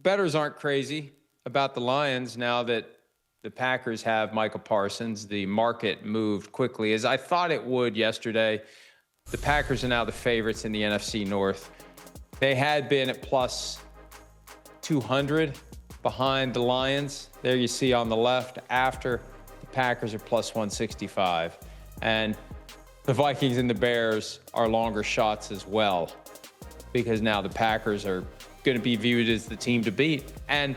bettors aren't crazy about the Lions now that the Packers have Micah Parsons. The market moved quickly, as I thought it would yesterday. The Packers are now the favorites in the NFC North. They had been at plus 200 behind the Lions. There you see on the left. After, the Packers are plus 165. And the Vikings and the Bears are longer shots as well, because now the Packers are going to be viewed as the team to beat. And,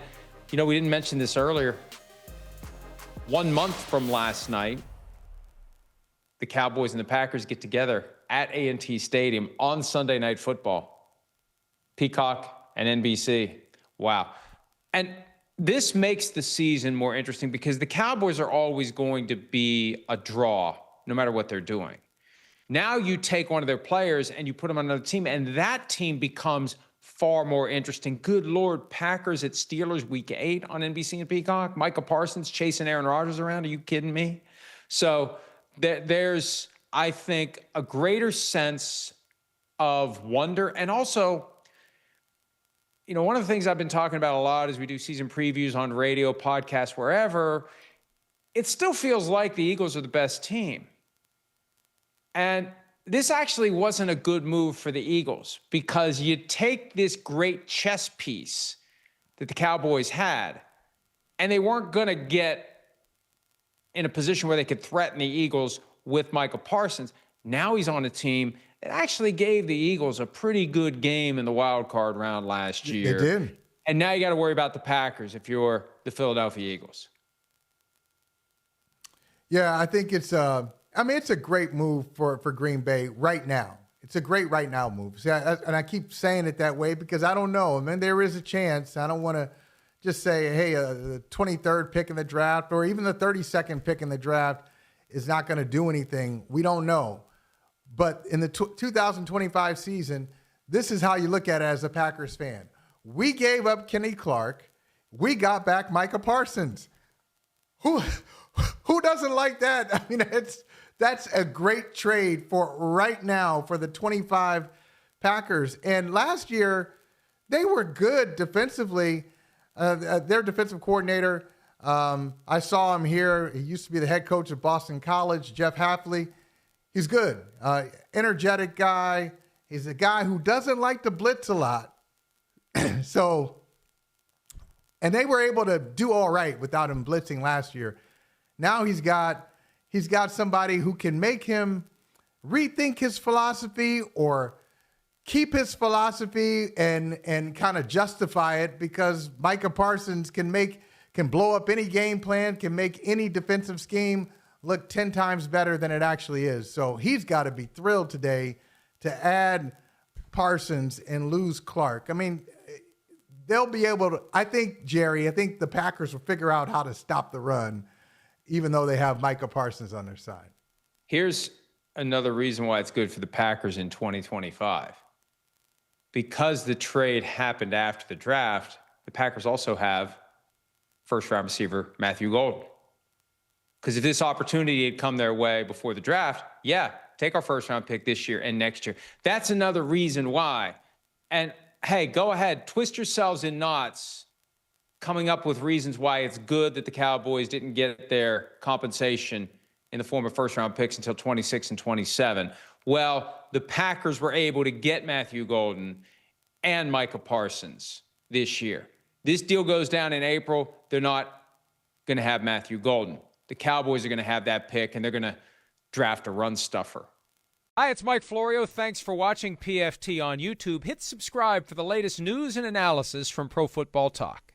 you know, we didn't mention this earlier. 1 month from last night, the Cowboys and the Packers get together at A&T Stadium on Sunday Night Football. Peacock and NBC. Wow. And this makes the season more interesting because the Cowboys are always going to be a draw, no matter what they're doing. Now you take one of their players and you put them on another team, and that team becomes far more interesting. Good Lord, Packers at Steelers week 8 on NBC and Peacock. Micah Parsons chasing Aaron Rodgers around. Are you kidding me? So there's, I think, a greater sense of wonder. And also, you know, one of the things I've been talking about a lot as we do season previews on radio, podcasts, wherever, it still feels like the Eagles are the best team. And this actually wasn't a good move for the Eagles, because you take this great chess piece that the Cowboys had, and they weren't going to get in a position where they could threaten the Eagles with Micah Parsons. Now he's on a team that actually gave the Eagles a pretty good game in the wild card round last year. They did. And now you got to worry about the Packers if you're the Philadelphia Eagles. Yeah, I think it's a great move for Green Bay right now. It's a great right now move. See, and I keep saying it that way because I don't know. I mean, there is a chance. I don't want to just say, hey, the 23rd pick in the draft or even the 32nd pick in the draft is not going to do anything. We don't know. But in the 2025 season, this is how you look at it as a Packers fan. We gave up Kenny Clark. We got back Micah Parsons. Who doesn't like that? I mean, that's a great trade for right now for the 25 Packers. And last year, they were good defensively. Their defensive coordinator, I saw him here. He used to be the head coach of Boston College, Jeff Hafley. He's good. Energetic guy. He's a guy who doesn't like to blitz a lot. So, and they were able to do all right without him blitzing last year. Now he's got somebody who can make him rethink his philosophy or keep his philosophy and kind of justify it, because Micah Parsons can blow up any game plan, can make any defensive scheme look 10 times better than it actually is. So he's got to be thrilled today to add Parsons and lose Clark. I mean, they'll be able to, I think the Packers will figure out how to stop the run, even though they have Micah Parsons on their side. Here's another reason why it's good for the Packers in 2025. Because the trade happened after the draft, the Packers also have first-round receiver Matthew Golden. Because if this opportunity had come their way before the draft, yeah, take our first-round pick this year and next year. That's another reason why. And, hey, go ahead, twist yourselves in knots coming up with reasons why it's good that the Cowboys didn't get their compensation in the form of first-round picks until 26 and 27. Well, the Packers were able to get Matthew Golden and Micah Parsons this year. This deal goes down in April. They're not going to have Matthew Golden. The Cowboys are going to have that pick, and they're going to draft a run stuffer. Hi, it's Mike Florio. Thanks for watching PFT on YouTube. Hit subscribe for the latest news and analysis from Pro Football Talk.